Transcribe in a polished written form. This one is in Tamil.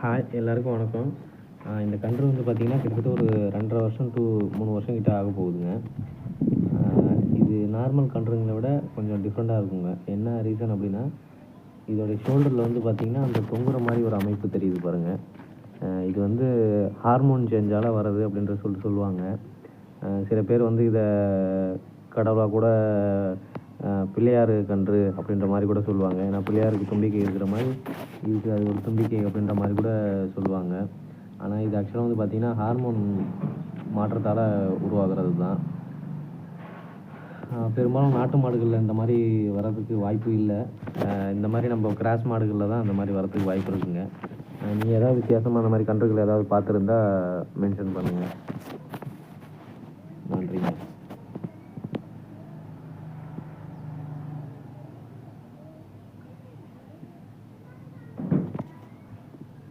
ஹாய் எல்லாருக்கும் வணக்கம். இந்த கன்று வந்து பார்த்திங்கன்னா கிட்டத்தட்ட ஒரு 2.5 வருஷம் டு 3 வருஷம் கிட்ட ஆக போகுதுங்க. இது நார்மல் கன்றுங்களை விட கொஞ்சம் டிஃப்ரெண்ட்டாக இருக்குங்க. என்ன ரீசன் அப்படின்னா, இதோடைய ஷோல்டரில் வந்து பார்த்திங்கன்னா அந்த தொங்குற மாதிரி ஒரு அமைப்பு தெரியுது பாருங்கள். இது வந்து ஹார்மோன் சேஞ்சால் வர்றது அப்படின்ற சொல்லுவாங்க. சில பேர் வந்து இதை கடவுளாக கூட பிள்ளையார் கன்று அப்படின்ற மாதிரி கூட சொல்லுவாங்க. ஏன்னா பிள்ளையாருக்கு தும்பிக்கை இருக்கிற மாதிரி இதுக்கு அது ஒரு தும்பிக்கை அப்படின்ற மாதிரி கூட சொல்லுவாங்க. ஆனால் இது ஆக்சுவலாக வந்து பார்த்திங்கன்னா ஹார்மோன் மாற்றத்தால் உருவாகிறது தான். பெரும்பாலும் நாட்டு மாடுகளில் இந்த மாதிரி வர்றதுக்கு வாய்ப்பு இல்லை. இந்த மாதிரி நம்ம கிராஸ் மாடுகளில் தான் அந்த மாதிரி வர்றதுக்கு வாய்ப்பு இருக்குங்க. நீங்கள் ஏதாவது வித்தியாசமாக அந்த மாதிரி கன்றுகள் ஏதாவது பார்த்துருந்தா மென்ஷன் பண்ணுங்கள்.